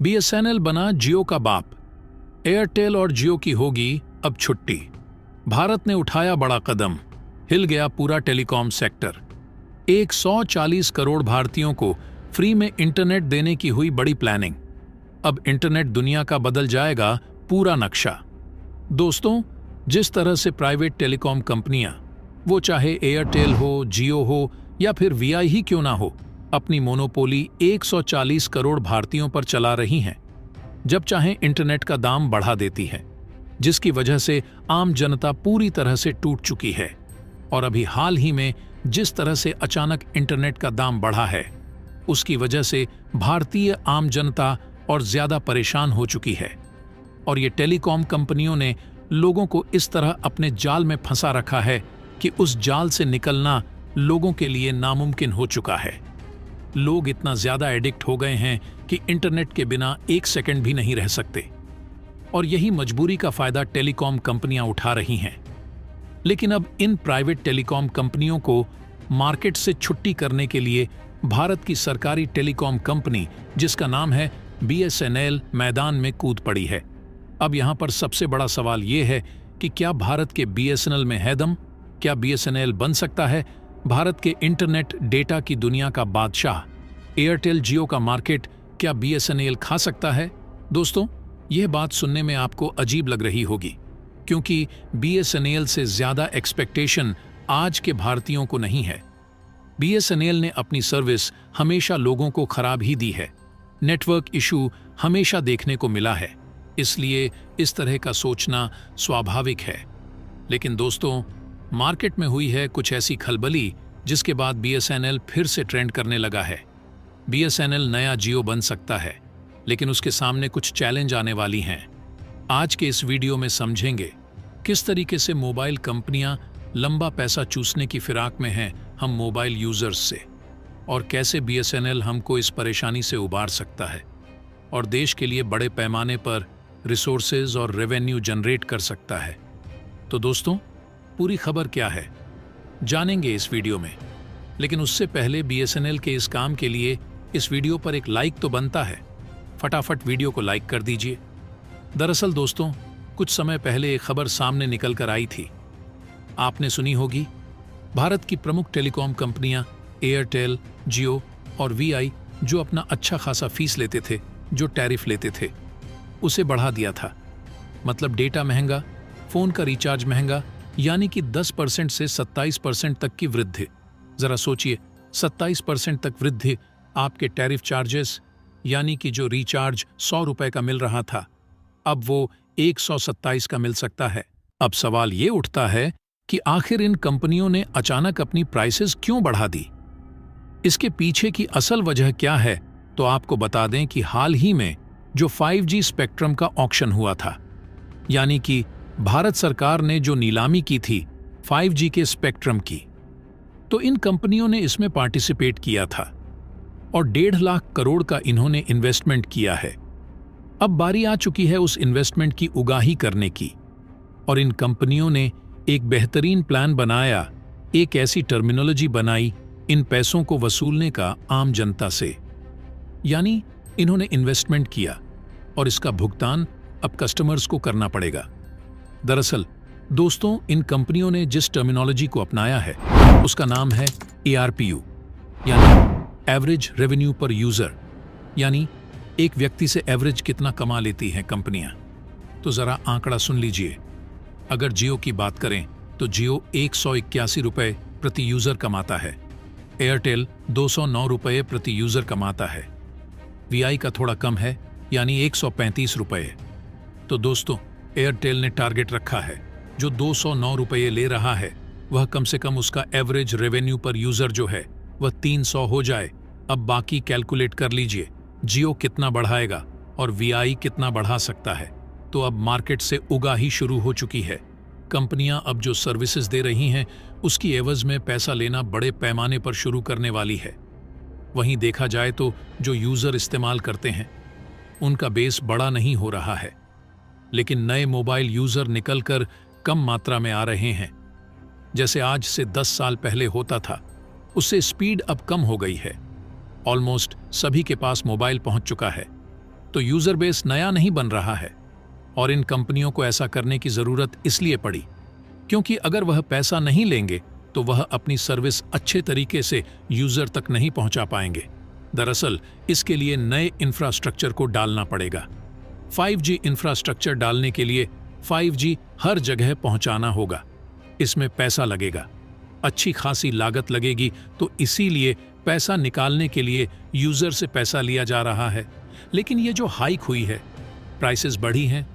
BSNL बना जियो का बाप। एयरटेल और जियो की होगी अब छुट्टी। भारत ने उठाया बड़ा कदम, हिल गया पूरा टेलीकॉम सेक्टर। 140 करोड़ भारतीयों को फ्री में इंटरनेट देने की हुई बड़ी प्लानिंग। अब इंटरनेट दुनिया का बदल जाएगा पूरा नक्शा। दोस्तों, जिस तरह से प्राइवेट टेलीकॉम कंपनियां, वो चाहे एयरटेल हो, जियो हो या फिर वीआई ही क्यों ना हो, अपनी मोनोपोली 140 करोड़ भारतीयों पर चला रही हैं, जब चाहे इंटरनेट का दाम बढ़ा देती है, जिसकी वजह से आम जनता पूरी तरह से टूट चुकी है। और अभी हाल ही में जिस तरह से अचानक इंटरनेट का दाम बढ़ा है, उसकी वजह से भारतीय आम जनता और ज्यादा परेशान हो चुकी है। और ये टेलीकॉम कंपनियों ने लोगों को इस तरह अपने जाल में फंसा रखा है कि उस जाल से निकलना लोगों के लिए नामुमकिन हो चुका है। लोग इतना ज्यादा एडिक्ट हो गए हैं कि इंटरनेट के बिना एक सेकंड भी नहीं रह सकते। और यही मजबूरी का फायदा टेलीकॉम कंपनियां उठा रही हैं। लेकिन अब इन प्राइवेट टेलीकॉम कंपनियों को मार्केट से छुट्टी करने के लिए भारत की सरकारी टेलीकॉम कंपनी, जिसका नाम है बीएसएनएल, मैदान में कूद पड़ी है। अब यहां पर सबसे बड़ा सवाल यह है कि क्या भारत के बीएसएनएल में है दम? क्या बीएसएनएल बन सकता है भारत के इंटरनेट डेटा की दुनिया का बादशाह? एयरटेल जियो का मार्केट क्या बीएसएनएल खा सकता है? दोस्तों, यह बात सुनने में आपको अजीब लग रही होगी, क्योंकि बीएसएनएल से ज्यादा एक्सपेक्टेशन आज के भारतीयों को नहीं है। बीएसएनएल ने अपनी सर्विस हमेशा लोगों को खराब ही दी है। नेटवर्क इशू हमेशा देखने को मिला है, इसलिए इस तरह का सोचना स्वाभाविक है। लेकिन दोस्तों, मार्केट में हुई है कुछ ऐसी खलबली जिसके बाद बीएसएनएल फिर से ट्रेंड करने लगा है। बीएसएनएल नया जियो बन सकता है, लेकिन उसके सामने कुछ चैलेंज आने वाली हैं। आज के इस वीडियो में समझेंगे किस तरीके से मोबाइल कंपनियां लंबा पैसा चूसने की फिराक में हैं हम मोबाइल यूजर्स से, और कैसे बीएसएनएल हमको इस परेशानी से उबार सकता है और देश के लिए बड़े पैमाने पर रिसोर्सेज और रेवेन्यू जनरेट कर सकता है। तो दोस्तों, पूरी खबर क्या है जानेंगे इस वीडियो में। लेकिन उससे पहले बीएसएनएल के इस काम के लिए इस वीडियो पर एक लाइक तो बनता है। फटाफट वीडियो को लाइक कर दीजिए। दरअसल दोस्तों, कुछ समय पहले एक खबर सामने निकल कर आई थी, आपने सुनी होगी। भारत की प्रमुख टेलीकॉम कंपनियां एयरटेल, जियो और वीआई, जो अपना अच्छा खासा फीस लेते थे, जो टैरिफ लेते थे, उसे बढ़ा दिया था। मतलब डेटा महंगा, फोन का रिचार्ज महंगा, यानी कि 10% से 27% तक की वृद्धि। जरा सोचिए, 27% तक वृद्धि आपके टैरिफ चार्जेस, यानी कि जो रिचार्ज 100 रुपए का मिल रहा था, अब वो 127 का मिल सकता है। अब सवाल ये उठता है कि आखिर इन कंपनियों ने अचानक अपनी प्राइसेस क्यों बढ़ा दी? इसके पीछे की असल वजह क्या है? तो आपको बता दें कि हाल ही में जो 5G स्पेक्ट्रम का ऑक्शन हुआ था, यानी कि भारत सरकार ने जो नीलामी की थी 5G के स्पेक्ट्रम की, तो इन कंपनियों ने इसमें पार्टिसिपेट किया था और 1.5 लाख करोड़ का इन्होंने इन्वेस्टमेंट किया है। अब बारी आ चुकी है उस इन्वेस्टमेंट की उगाही करने की, और इन कंपनियों ने एक बेहतरीन प्लान बनाया, एक ऐसी टर्मिनोलॉजी बनाई इन पैसों को वसूलने का आम जनता से। यानी इन्होंने इन्वेस्टमेंट किया और इसका भुगतान अब कस्टमर्स को करना पड़ेगा। दरअसल दोस्तों, इन कंपनियों ने जिस टर्मिनोलॉजी को अपनाया है उसका नाम है ARPU, यानी एवरेज रेवेन्यू पर यूजर, यानी एक व्यक्ति से एवरेज कितना कमा लेती हैं कंपनियां। तो जरा आंकड़ा सुन लीजिए। अगर जियो की बात करें तो जियो 181 रुपए प्रति यूजर कमाता है, एयरटेल 209 रुपए प्रति यूजर कमाता है, वीआई का थोड़ा कम है, यानी 135 रुपए। तो दोस्तों, एयरटेल ने टारगेट रखा है, जो 209 रुपये ले रहा है, वह कम से कम उसका एवरेज रेवेन्यू पर यूजर जो है वह 300 हो जाए। अब बाकी कैलकुलेट कर लीजिए, जियो कितना बढ़ाएगा और वीआई कितना बढ़ा सकता है। तो अब मार्केट से उगाही शुरू हो चुकी है। कंपनियां अब जो सर्विसेज दे रही हैं उसकी एवज में पैसा लेना बड़े पैमाने पर शुरू करने वाली है। वहीं देखा जाए तो जो यूजर इस्तेमाल करते हैं उनका बेस बड़ा नहीं हो रहा है, लेकिन नए मोबाइल यूजर निकलकर कम मात्रा में आ रहे हैं। जैसे आज से 10 साल पहले होता था, उससे स्पीड अब कम हो गई है। ऑलमोस्ट सभी के पास मोबाइल पहुंच चुका है। तो यूजर बेस नया नहीं बन रहा है। और इन कंपनियों को ऐसा करने की जरूरत इसलिए पड़ी क्योंकि अगर वह पैसा नहीं लेंगे तो वह अपनी सर्विस अच्छे तरीके से यूजर तक नहीं पहुंचा पाएंगे। दरअसल इसके लिए नए इंफ्रास्ट्रक्चर को डालना पड़ेगा। 5G इंफ्रास्ट्रक्चर डालने के लिए 5G हर जगह पहुंचाना होगा। इसमें पैसा लगेगा, अच्छी खासी लागत लगेगी, तो इसीलिए पैसा निकालने के लिए यूजर से पैसा लिया जा रहा है। लेकिन ये जो हाइक हुई है, प्राइसेस बढ़ी हैं,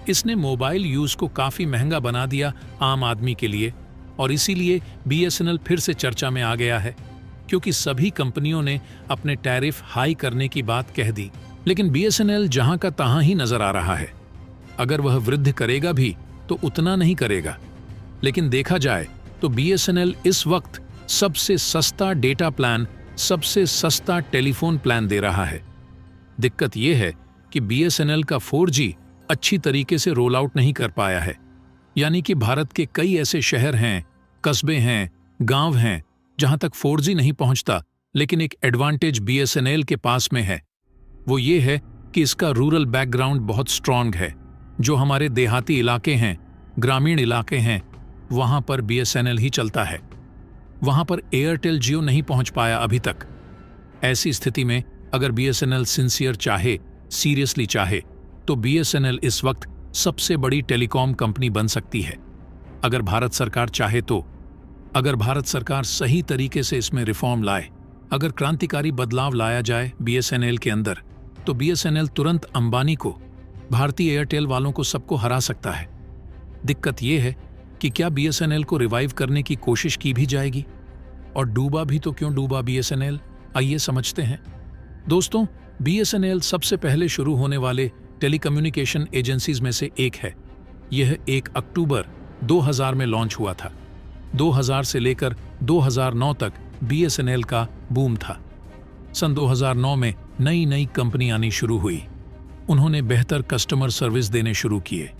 इसने मोबाइल यूज को काफी महंगा बना दिया आम आदमी के लिए। और इसीलिए BSNL फिर से चर्चा में आ गया है, क्योंकि सभी कंपनियों ने अपने टैरिफ हाई करने की बात कह दी। लेकिन BSNL जहां का तहां ही नजर आ रहा है। अगर वह वृद्धि करेगा भी तो उतना नहीं करेगा। लेकिन देखा जाए तो BSNL इस वक्त सबसे सस्ता डेटा प्लान, सबसे सस्ता टेलीफोन प्लान दे रहा है। दिक्कत यह है कि BSNL का 4G अच्छी तरीके से रोल आउट नहीं कर पाया है। यानी कि भारत के कई ऐसे शहर हैं, कस्बे हैं, गांव हैं जहां तक 4G नहीं पहुंचता, लेकिन एक एडवांटेज BSNL के पास में है। वो ये है कि इसका रूरल बैकग्राउंड बहुत स्ट्रांग है। जो हमारे देहाती इलाके हैं, ग्रामीण इलाके हैं, वहां पर BSNL ही चलता है। वहां पर एयरटेल जियो नहीं पहुंच पाया अभी तक। ऐसी स्थिति में अगर BSNL सिंसियर चाहे, सीरियसली चाहे, तो BSNL इस वक्त सबसे बड़ी टेलीकॉम कंपनी बन सकती है। अगर भारत सरकार चाहे तो, अगर भारत सरकार सही तरीके से इसमें रिफॉर्म लाए, अगर क्रांतिकारी बदलाव लाया जाए BSNL के अंदर, तो BSNL तुरंत अंबानी को, भारतीय एयरटेल वालों को, सबको हरा सकता है। दिक्कत यह है कि क्या BSNL को रिवाइव करने की कोशिश की भी जाएगी? और डूबा भी तो क्यों डूबा BSNL, आइए समझते हैं। दोस्तों, BSNL सबसे पहले शुरू होने वाले टेलीकम्युनिकेशन एजेंसीज में से एक है। यह 1 अक्टूबर 2000 में लॉन्च हुआ था। 2000 से लेकर 2009 तक BSNL का बूम था। सन 2009 में नई नई कंपनी आनी शुरू हुई। उन्होंने बेहतर कस्टमर सर्विस देने शुरू किए।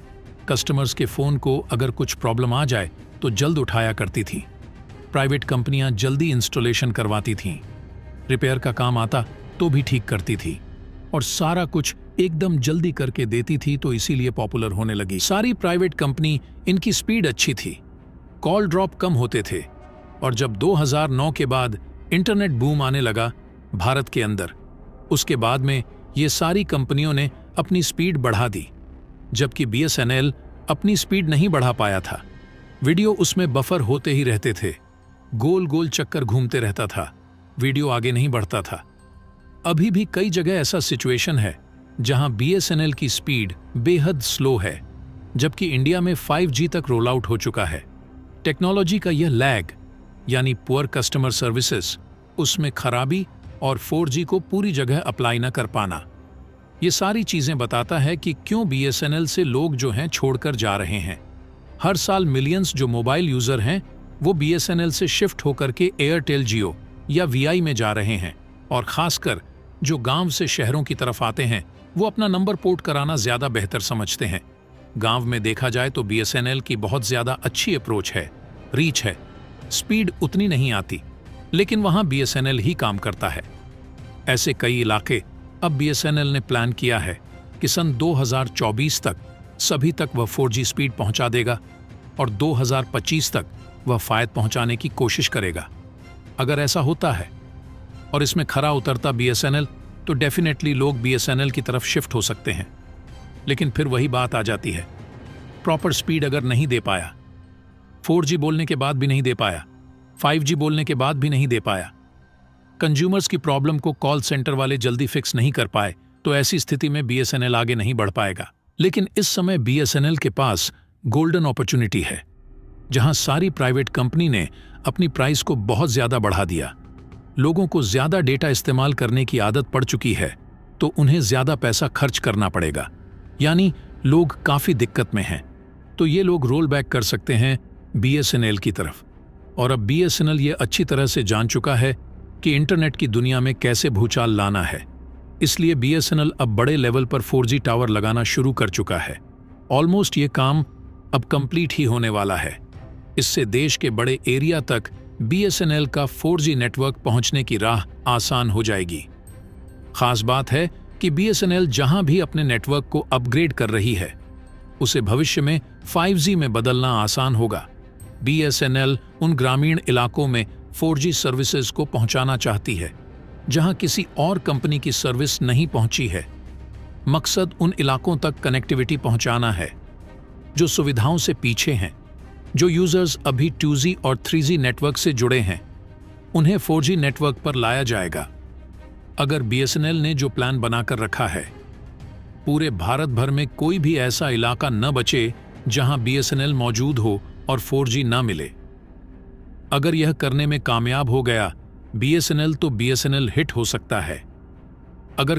कस्टमर्स के फ़ोन को अगर कुछ प्रॉब्लम आ जाए तो जल्द उठाया करती थी। प्राइवेट कंपनियां जल्दी इंस्टॉलेशन करवाती थीं। रिपेयर का काम आता तो भी ठीक करती थी और सारा कुछ एकदम जल्दी करके देती थी, तो इसीलिए पॉपुलर होने लगी। सारी प्राइवेट कंपनी, इनकी स्पीड अच्छी थी, कॉल ड्रॉप कम होते थे। और जब 2009 के बाद इंटरनेट बूम आने लगा भारत के अंदर, उसके बाद में ये सारी कंपनियों ने अपनी स्पीड बढ़ा दी, जबकि BSNL अपनी स्पीड नहीं बढ़ा पाया था। वीडियो उसमें बफर होते ही रहते थे, गोल गोल चक्कर घूमते रहता था, वीडियो आगे नहीं बढ़ता था। अभी भी कई जगह ऐसा सिचुएशन है जहां BSNL की स्पीड बेहद स्लो है, जबकि इंडिया में 5G तक रोल आउट हो चुका है। टेक्नोलॉजी का यह लैग, यानी पुअर कस्टमर सर्विसेज, उसमें खराबी और 4G को पूरी जगह अप्लाई न कर पाना, ये सारी चीजें बताता है कि क्यों BSNL से लोग जो हैं छोड़कर जा रहे हैं। हर साल मिलियंस जो मोबाइल यूजर हैं वो BSNL से शिफ्ट होकर के एयरटेल जियो या VI में जा रहे हैं। और खासकर जो गांव से शहरों की तरफ आते हैं वो अपना नंबर पोर्ट कराना ज्यादा बेहतर समझते हैं। गांव में देखा जाए तो BSNL की बहुत ज्यादा अच्छी अप्रोच है, रीच है, स्पीड उतनी नहीं आती, लेकिन वहां BSNL ही काम करता है। ऐसे कई इलाके अब BSNL ने प्लान किया है कि सन 2024 तक सभी तक वह 4G स्पीड पहुंचा देगा और 2025 तक वह फायद पहुंचाने की कोशिश करेगा। अगर ऐसा होता है और इसमें खरा उतरता BSNL, तो डेफिनेटली लोग BSNL की तरफ शिफ्ट हो सकते हैं। लेकिन फिर वही बात आ जाती है, प्रॉपर स्पीड अगर नहीं दे पाया, 4G बोलने के बाद भी नहीं दे पाया, 5G बोलने के बाद भी नहीं दे पाया, कंज्यूमर्स की प्रॉब्लम को कॉल सेंटर वाले जल्दी फिक्स नहीं कर पाए, तो ऐसी स्थिति में BSNL आगे नहीं बढ़ पाएगा। लेकिन इस समय BSNL के पास गोल्डन अपॉर्चुनिटी है, जहां सारी प्राइवेट कंपनी ने अपनी प्राइस को बहुत ज्यादा बढ़ा दिया। लोगों को ज्यादा डेटा इस्तेमाल करने की आदत पड़ चुकी है, तो उन्हें ज्यादा पैसा खर्च करना पड़ेगा, यानी लोग काफी दिक्कत में हैं। तो ये लोग रोल बैक कर सकते हैं BSNL की तरफ। और अब BSNL ये अच्छी तरह से जान चुका है कि इंटरनेट की दुनिया में कैसे भूचाल लाना है, इसलिए BSNL अब बड़े लेवल पर 4G टावर लगाना शुरू कर चुका है। ऑलमोस्ट ये काम अब कंप्लीट ही होने वाला है। इससे देश के बड़े एरिया तक BSNL का 4G नेटवर्क पहुंचने की राह आसान हो जाएगी। खास बात है कि बीएसएनएल जहां भी अपने नेटवर्क को अपग्रेड कर रही है, उसे भविष्य में 5G में बदलना आसान होगा। बीएसएनएल उन ग्रामीण इलाकों में 4G सर्विसेज को पहुंचाना चाहती है जहां किसी और कंपनी की सर्विस नहीं पहुंची है। मकसद उन इलाकों तक कनेक्टिविटी पहुंचाना है जो सुविधाओं से पीछे हैं। जो यूजर्स अभी 2G और 3G नेटवर्क से जुड़े हैं, उन्हें 4G नेटवर्क पर लाया जाएगा। अगर बीएसएनएल ने जो प्लान बनाकर रखा है, पूरे भारत भर में कोई भी ऐसा इलाका न बचे जहां बीएसएनएल मौजूद हो और 4G न मिले। अगर यह करने में कामयाब हो गया, बीएसएनएल तो बीएसएनएल हिट हो सकता है। अगर